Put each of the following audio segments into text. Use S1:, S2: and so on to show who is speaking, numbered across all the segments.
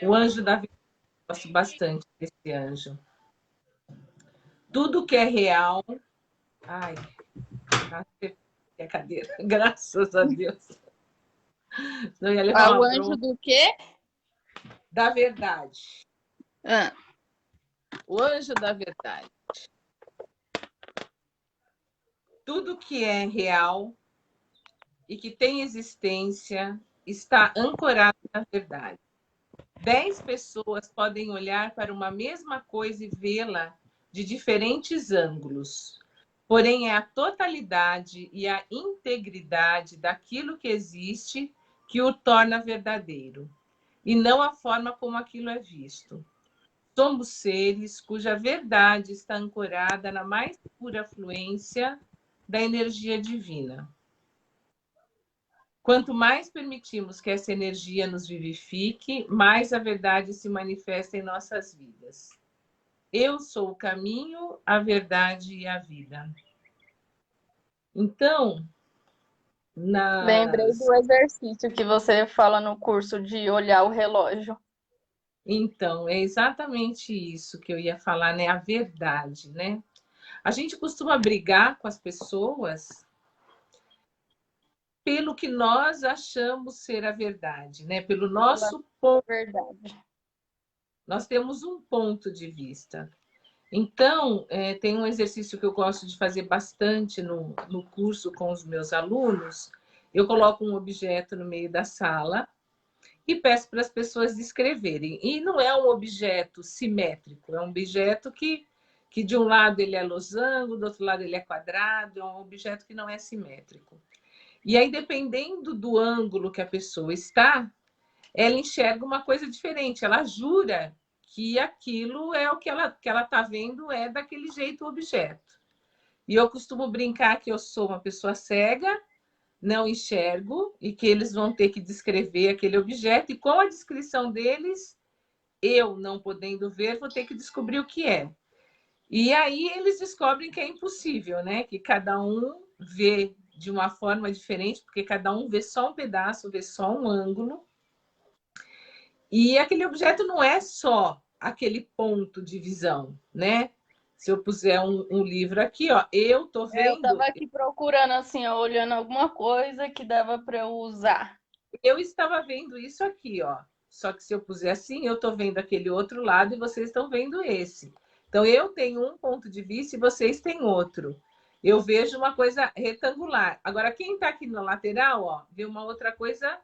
S1: O anjo da verdade, eu gosto bastante desse anjo. Tudo que é real... Ai, a cadeira, graças a Deus. Não ia levar
S2: Ah, o
S1: uma
S2: anjo
S1: bronca.
S2: do quê?
S1: Da verdade.
S2: Ah,
S1: O anjo da verdade. Tudo que é real e que tem existência está ancorado na verdade. 10 pessoas podem olhar para uma mesma coisa e vê-la de diferentes ângulos. Porém, é a totalidade e a integridade daquilo que existe que o torna verdadeiro, e não a forma como aquilo é visto. Somos seres cuja verdade está ancorada na mais pura fluência da energia divina. Quanto mais permitimos que essa energia nos vivifique, mais a verdade se manifesta em nossas vidas. Eu sou o caminho, a verdade e a vida. Então,
S2: lembrei
S1: nas...
S2: do exercício que você fala no curso de olhar o relógio.
S1: então, é exatamente isso que eu ia falar, né? A verdade, né? A gente costuma brigar com as pessoas pelo que nós achamos ser a verdade, né? Pelo
S2: Pela
S1: nosso ponto.
S2: verdade.
S1: Nós temos um ponto de vista. Então, tem um exercício que eu gosto de fazer bastante no curso com os meus alunos. Eu coloco um objeto no meio da sala e peço para as pessoas descreverem. E não é um objeto simétrico, é um objeto que de um lado ele é losango, do outro lado ele é quadrado, é um objeto que não é simétrico. E aí, dependendo do ângulo que a pessoa está, ela enxerga uma coisa diferente. Ela jura que aquilo é o que ela está vendo, é daquele jeito o objeto. E eu costumo brincar que eu sou uma pessoa cega, não enxergo, e que eles vão ter que descrever aquele objeto, e com a descrição deles, eu, não podendo ver, vou ter que descobrir o que é. E aí eles descobrem que é impossível, né? Que cada um vê de uma forma diferente, porque cada um vê só um pedaço, vê só um ângulo. E aquele objeto não é só aquele ponto de visão, né? Se eu puser um livro aqui, ó, eu tô
S2: Eu
S1: vendo,
S2: tava aqui procurando, assim, ó, olhando alguma coisa que dava para eu usar.
S1: eu estava vendo isso aqui, ó. Só que se eu puser assim, eu tô vendo aquele outro lado e vocês estão vendo esse. Então eu tenho um ponto de vista e vocês têm outro. Eu vejo uma coisa retangular. Agora, quem está aqui na lateral, ó, vê uma outra coisa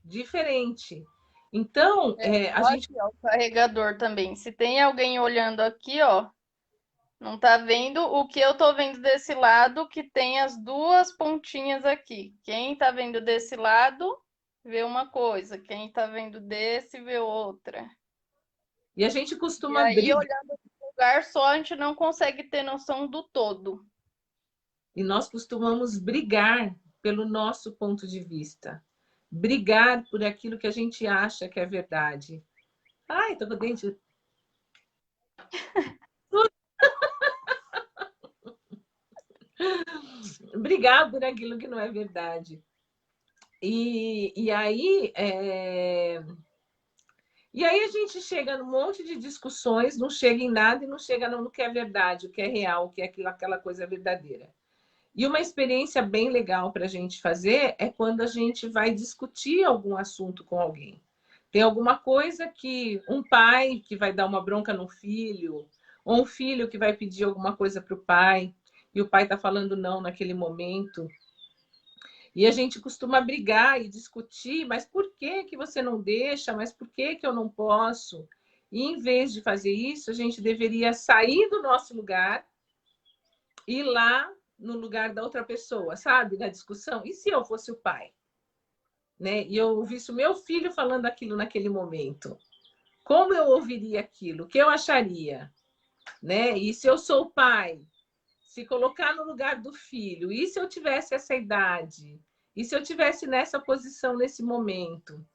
S1: diferente. Então,
S2: É,
S1: a
S2: ó
S1: gente...
S2: aqui, ó, o carregador também. Se tem alguém olhando aqui, ó, não tá vendo o que eu tô vendo desse lado, que tem as duas pontinhas aqui. Quem tá vendo desse lado, vê uma coisa. Quem tá vendo desse, vê outra.
S1: E a gente
S2: E
S1: costuma
S2: aí,
S1: brigar.
S2: olhando no lugar só, a gente não consegue ter noção do todo.
S1: E nós costumamos brigar pelo nosso ponto de vista, brigar por aquilo que a gente acha que é verdade. Ai, tô com o dente. Brigar por aquilo que não é verdade. E aí, e aí a gente chega num monte de discussões, não chega em nada e não chega no que é verdade, o que é real, o que é aquela coisa verdadeira. E uma experiência bem legal para a gente fazer é quando a gente vai discutir algum assunto com alguém. Tem alguma coisa que um pai que vai dar uma bronca no filho, ou um filho que vai pedir alguma coisa para o pai, e o pai está falando não naquele momento. E a gente costuma brigar e discutir, mas por que que você não deixa? Mas por que que eu não posso? E em vez de fazer isso, a gente deveria sair do nosso lugar, ir lá no lugar da outra pessoa, sabe? Na discussão. E se eu fosse o pai? Né? E eu ouvisse o meu filho falando aquilo naquele momento. Como eu ouviria aquilo? O que eu acharia? Né? E se eu sou o pai, se colocar no lugar do filho, e se eu tivesse essa idade? E se eu tivesse nessa posição nesse momento?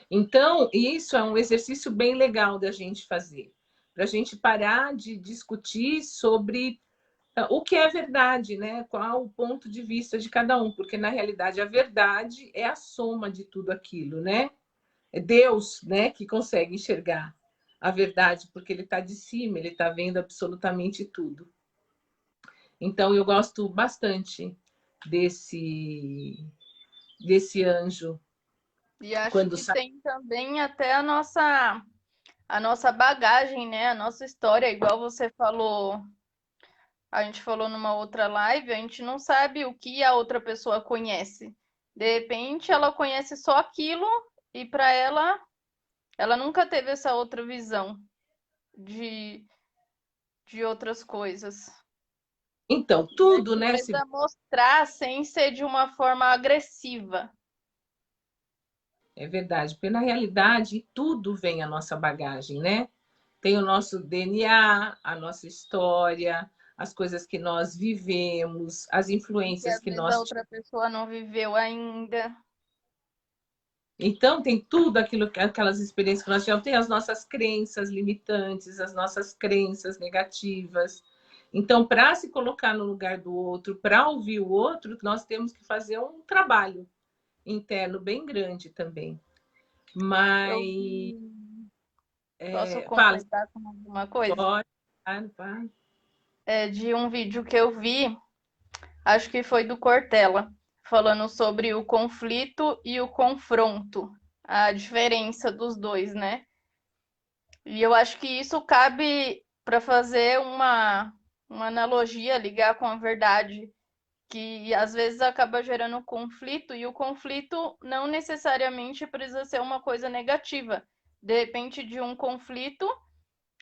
S1: Então, isso é um exercício bem legal da gente fazer, para a gente parar de discutir sobre o que é verdade, né? Qual o ponto de vista de cada um, porque na realidade a verdade é a soma de tudo aquilo, né? é Deus, né, que consegue enxergar a verdade, porque ele está de cima, ele está vendo absolutamente tudo. Então, eu gosto bastante desse anjo.
S2: E acho
S1: Quando
S2: que
S1: sai.
S2: tem também até a nossa bagagem, né? A nossa história, igual você falou, a gente falou numa outra live, a gente não sabe o que a outra pessoa conhece. De repente, ela conhece só aquilo e para ela nunca teve essa outra visão de, de outras coisas.
S1: Então,
S2: E a
S1: tudo,
S2: gente
S1: né?
S2: precisa mostrar sem ser de uma forma agressiva.
S1: É verdade, porque na realidade tudo vem a nossa bagagem, né? Tem o nosso DNA, a nossa história, as coisas que nós vivemos, as
S2: E que
S1: influências
S2: às
S1: que
S2: vezes a
S1: nós.
S2: outra pessoa não viveu ainda.
S1: Então, tem tudo aquilo, aquelas experiências que nós tivemos, tem as nossas crenças limitantes, as nossas crenças negativas. Então, para se colocar no lugar do outro, para ouvir o outro, nós temos que fazer um trabalho interno bem grande também.
S2: Eu
S1: Mas,
S2: vi. Posso
S1: fala,
S2: completar com alguma coisa?
S1: pode, para.
S2: É de um vídeo que eu vi, acho que foi do Cortella, falando sobre o conflito e o confronto, a diferença dos dois, né? E eu acho que isso cabe para fazer uma analogia, ligar com a verdade, que às vezes acaba gerando conflito, e o conflito não necessariamente precisa ser uma coisa negativa. De repente, de um conflito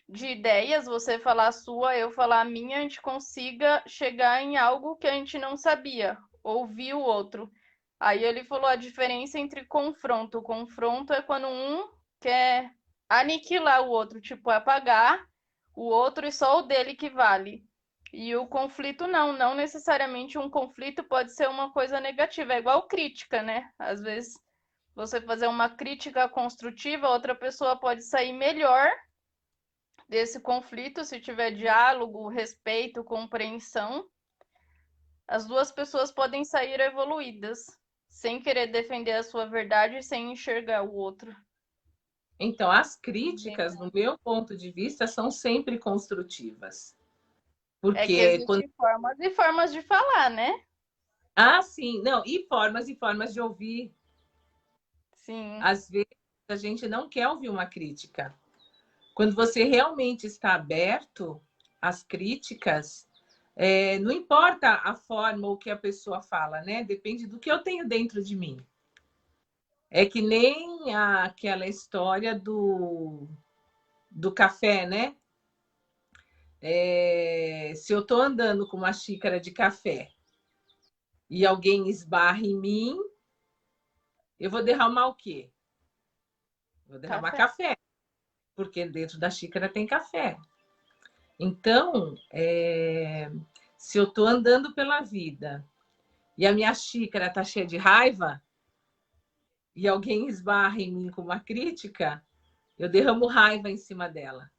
S2: de ideias, você falar a sua, eu falar a minha, a gente consiga chegar em algo que a gente não sabia, ouvir o outro. Aí ele falou a diferença entre confronto. O confronto é quando um quer aniquilar o outro, tipo, apagar o outro e só o dele que vale. E o conflito não, não necessariamente um conflito pode ser uma coisa negativa, é igual crítica, né? Às vezes você fazer uma crítica construtiva, outra pessoa pode sair melhor desse conflito, se tiver diálogo, respeito, compreensão, as duas pessoas podem sair evoluídas, sem querer defender a sua verdade e sem enxergar o outro.
S1: Então, as
S2: Bem,
S1: críticas, no meu ponto de vista, são sempre construtivas.
S2: é que
S1: Porque quando.
S2: existem formas e formas de falar, né?
S1: Ah, sim, não, e formas de ouvir.
S2: Sim,
S1: Às vezes a gente não quer ouvir uma crítica. Quando você realmente está aberto às críticas, não importa a forma ou o que a pessoa fala, né? Depende do que eu tenho dentro de mim. É que nem aquela história do café, né? Se eu estou andando com uma xícara de café e alguém esbarra em mim, eu vou derramar o quê? Vou derramar
S2: café.
S1: café, porque dentro da xícara tem café. Então, se eu estou andando pela vida e a minha xícara está cheia de raiva e alguém esbarra em mim com uma crítica, eu derramo raiva em cima dela,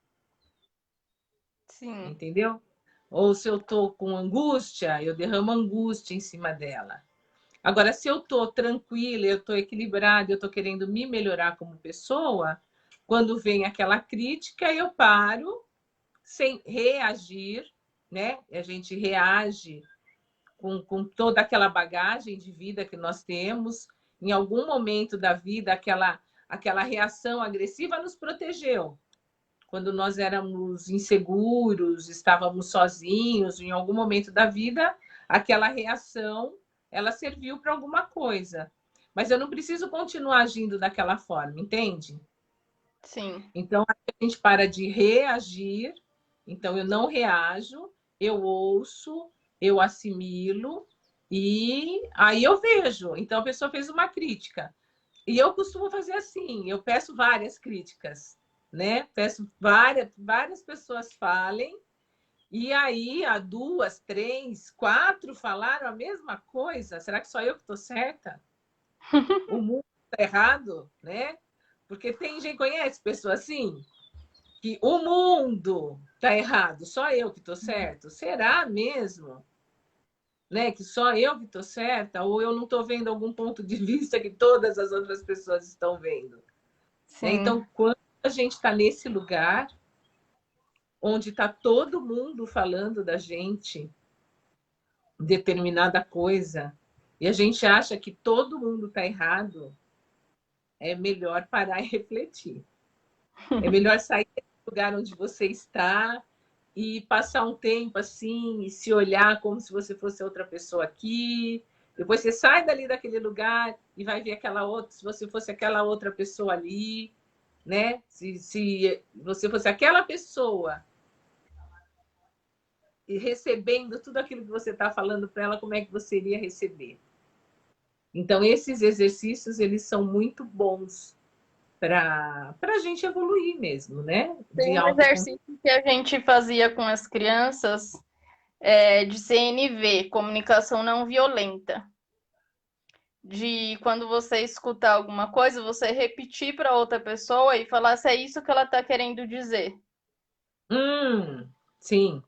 S2: Sim,
S1: entendeu? Ou se eu estou com angústia, eu derramo angústia em cima dela. Agora, se eu estou tranquila, eu estou equilibrada, eu estou querendo me melhorar como pessoa, quando vem aquela crítica, eu paro sem reagir, né? A gente reage com toda aquela bagagem de vida que nós temos. Em algum momento da vida, aquela reação agressiva nos protegeu. Quando nós éramos inseguros, estávamos sozinhos, em algum momento da vida, aquela reação ela serviu para alguma coisa. Mas eu não preciso continuar agindo daquela forma, entende?
S2: sim.
S1: Então, a gente para de reagir. Então, eu não reajo, eu ouço, eu assimilo e aí eu vejo. Então, a pessoa fez uma crítica. E eu costumo fazer assim, eu peço várias críticas, né? Peço várias pessoas falem, e aí a duas, três, quatro falaram a mesma coisa. Será que só eu que estou certa? O mundo está errado, né? Porque tem gente, conhece pessoa assim? Que o mundo está errado, só eu que estou certo? Será mesmo? Né? Que só eu que estou certa? Ou eu não estou vendo algum ponto de vista que todas as outras pessoas estão vendo? Né?
S2: Sim.
S1: Então, quando a gente está nesse lugar onde está todo mundo falando da gente determinada coisa e a gente acha que todo mundo está errado, é melhor parar e refletir. É melhor sair do lugar onde você está e passar um tempo assim, e se olhar como se você fosse outra pessoa aqui. Depois você sai dali daquele lugar e vai ver aquela outra, se você fosse aquela outra pessoa ali, né? Se você fosse aquela pessoa e recebendo tudo aquilo que você está falando para ela, como é que você iria receber? Então, esses exercícios, eles são muito bons para a gente evoluir mesmo, né?
S2: Tem
S1: De
S2: um
S1: autoconhecimento.
S2: exercício que a gente fazia com as crianças de CNV, comunicação não violenta. De quando você escutar alguma coisa, você repetir para outra pessoa e falar se é isso que ela está querendo dizer.
S1: Sim.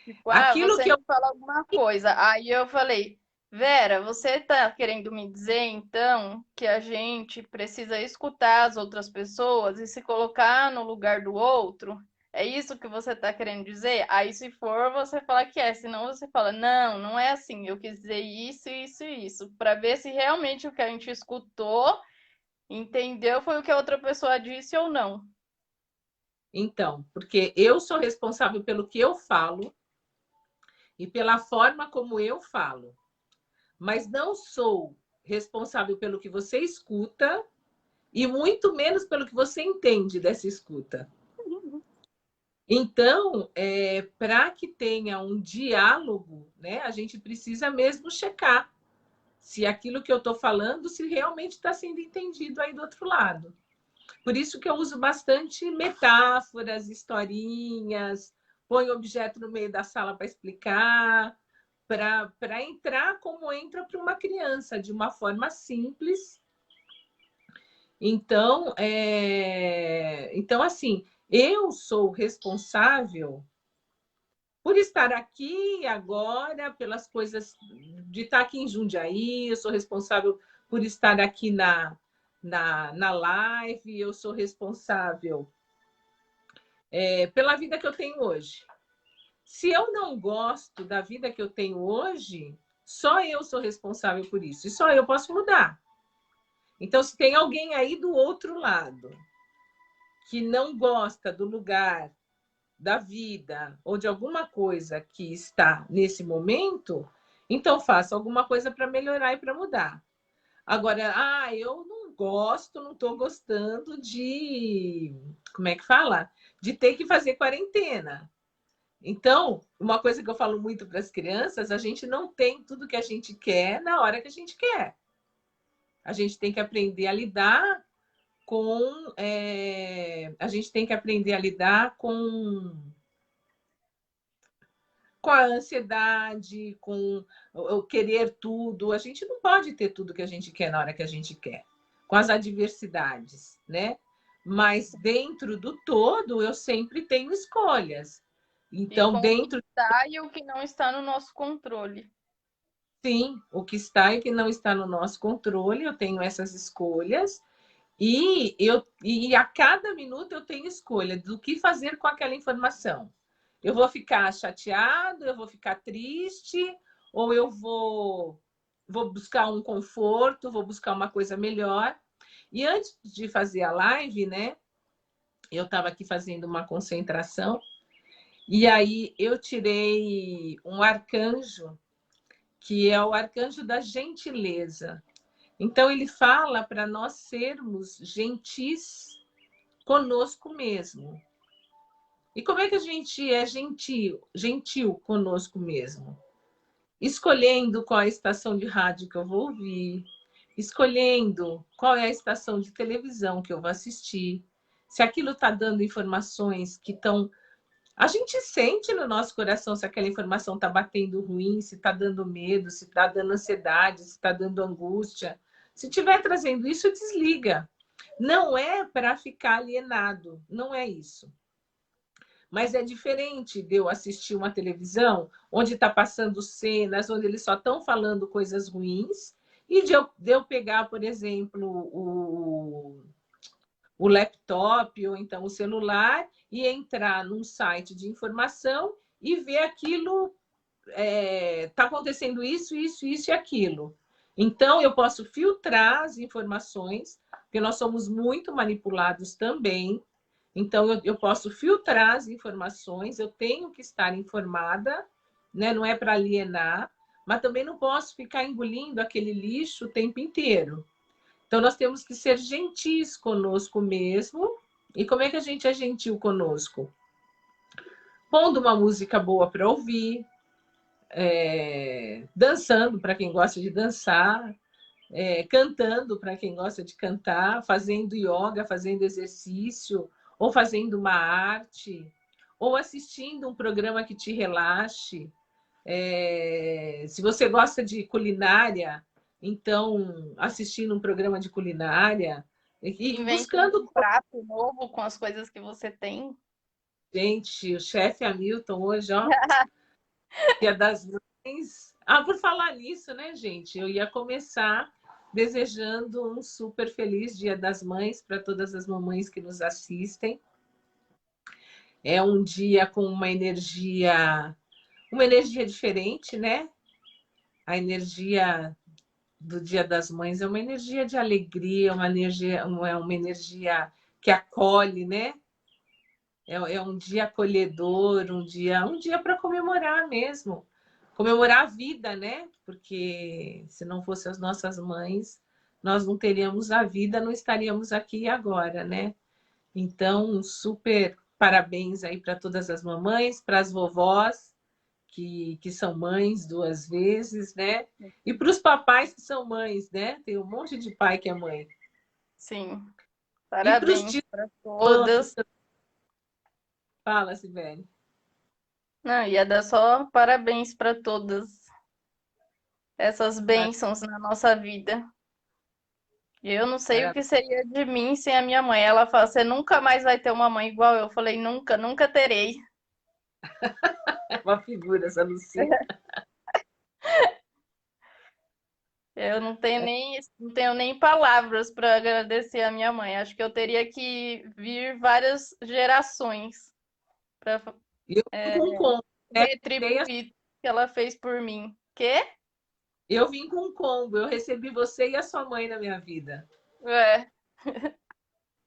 S2: Tipo,
S1: Aquilo
S2: você
S1: que eu.
S2: me fala alguma coisa. Aí eu falei, Vera, você tá querendo me dizer então que a gente precisa escutar as outras pessoas e se colocar no lugar do outro? É isso que você tá querendo dizer? Aí, se for, você fala que é, senão você fala, não, não é assim, eu quis dizer isso, isso e isso, para ver se realmente o que a gente escutou, entendeu, foi o que a outra pessoa disse ou não.
S1: Então, porque eu sou responsável pelo que eu falo e pela forma como eu falo, mas não sou responsável pelo que você escuta e muito menos pelo que você entende dessa escuta. Então, para que tenha um diálogo, né, a gente precisa mesmo checar se aquilo que eu estou falando, se realmente está sendo entendido aí do outro lado. Por isso que eu uso bastante metáforas, historinhas, ponho objeto no meio da sala para explicar, para entrar como entra para uma criança, de uma forma simples. Então, assim, eu sou responsável por estar aqui agora, pelas coisas de estar aqui em Jundiaí, eu sou responsável por estar aqui na live, eu sou responsável pela vida que eu tenho hoje. Se eu não gosto da vida que eu tenho hoje, só eu sou responsável por isso, e só eu posso mudar. Então, se tem alguém aí do outro lado que não gosta do lugar, da vida ou de alguma coisa que está nesse momento, então faça alguma coisa para melhorar e para mudar. Agora, eu não gosto, não estou gostando de. Como é que fala? De ter que fazer quarentena. Então, uma coisa que eu falo muito para as crianças, a gente não tem tudo que a gente quer na hora que a gente quer. A gente tem que aprender a lidar com. A gente tem que aprender a lidar com a ansiedade, com o querer tudo. A gente não pode ter tudo que a gente quer na hora que a gente quer, com as adversidades, né? Mas dentro do todo, eu sempre tenho escolhas.
S2: E
S1: Então,
S2: com o que
S1: dentro,
S2: está e o que não está no nosso controle.
S1: sim, o que está e o que não está no nosso controle, eu tenho essas escolhas. E a cada minuto eu tenho escolha do que fazer com aquela informação. Eu vou ficar chateado, eu vou ficar triste, ou eu vou buscar um conforto, vou buscar uma coisa melhor. E antes de fazer a live, né, eu estava aqui fazendo uma concentração, e aí eu tirei um arcanjo, que é o arcanjo da gentileza. Então, ele fala para nós sermos gentis conosco mesmo. E como é que a gente é gentil conosco mesmo? Escolhendo qual é a estação de rádio que eu vou ouvir, escolhendo qual é a estação de televisão que eu vou assistir, se aquilo está dando informações que estão. A gente sente no nosso coração se aquela informação está batendo ruim, se está dando medo, se está dando ansiedade, se está dando angústia. Se estiver trazendo isso, desliga. Não é para ficar alienado, não é isso. Mas é diferente de eu assistir uma televisão onde está passando cenas, onde eles só estão falando coisas ruins, e de eu pegar, por exemplo, o laptop ou então o celular e entrar num site de informação e ver aquilo, está acontecendo isso, isso, isso e aquilo. Então, eu posso filtrar as informações, porque nós somos muito manipulados também. Então, eu posso filtrar as informações, eu tenho que estar informada, né? Não é para alienar, mas também não posso ficar engolindo aquele lixo o tempo inteiro. Então, nós temos que ser gentis conosco mesmo. E como é que a gente é gentil conosco? Pondo uma música boa para ouvir, dançando para quem gosta de dançar, cantando para quem gosta de cantar, fazendo yoga, fazendo exercício, ou fazendo uma arte, ou assistindo um programa que te relaxe. Se você gosta de culinária, então assistindo um programa de culinária e
S2: Inventando
S1: buscando.
S2: um prato novo com as coisas que você tem.
S1: Gente, o chefe Hamilton hoje, ó, Dia das Mães. Ah, por falar nisso, né, gente? Eu ia começar desejando um super feliz Dia das Mães para todas as mamães que nos assistem. É um dia com uma energia diferente, né? A energia do Dia das Mães é uma energia de alegria, uma energia que acolhe, né? É um dia acolhedor, um dia para comemorar mesmo. Comemorar a vida, né? Porque se não fossem as nossas mães, nós não teríamos a vida, não estaríamos aqui agora, né? Então, super parabéns aí para todas as mamães, para as vovós, que são mães duas vezes, né? E para os papais que são mães, né? Tem um monte de pai que é mãe.
S2: Sim,
S1: E para os
S2: parabéns
S1: tios,
S2: para todas.
S1: fala, Sibeli.
S2: Não, ia dar só parabéns para todas essas bênçãos na nossa vida. Eu não sei o que seria de mim sem a minha mãe. Ela fala: você nunca mais vai ter uma mãe igual eu. Eu falei: nunca, nunca terei.
S1: É uma figura essa Lucia.
S2: Eu não tenho nem palavras para agradecer a minha mãe. Acho que eu teria que vir várias gerações para
S1: Eu vim com um combo, né?
S2: retribuir o que ela fez por mim. Quê?
S1: Eu vim com um combo. Eu recebi você e a sua mãe na minha vida.
S2: É,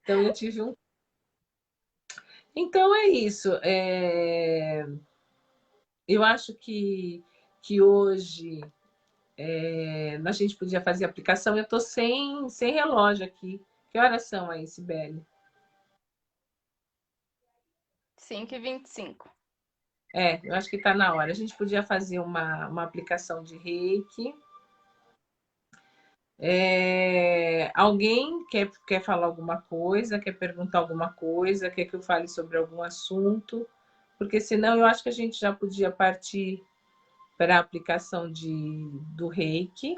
S1: Então eu tive um. Então é isso. Eu acho que hoje a gente podia fazer aplicação. Eu estou sem relógio aqui. Que horas são aí, Sibeli?
S2: 5h25.
S1: Eu acho que está na hora. A gente podia fazer uma aplicação de reiki. Alguém quer falar alguma coisa, quer perguntar alguma coisa, quer que eu fale sobre algum assunto? Porque senão eu acho que a gente já podia partir para a aplicação do reiki,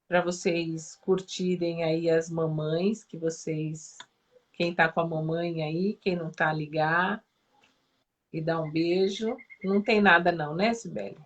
S1: para vocês curtirem aí as mamães, quem está com a mamãe aí, quem não está, ligar e dar um beijo. Não tem nada não, né, Sibeli?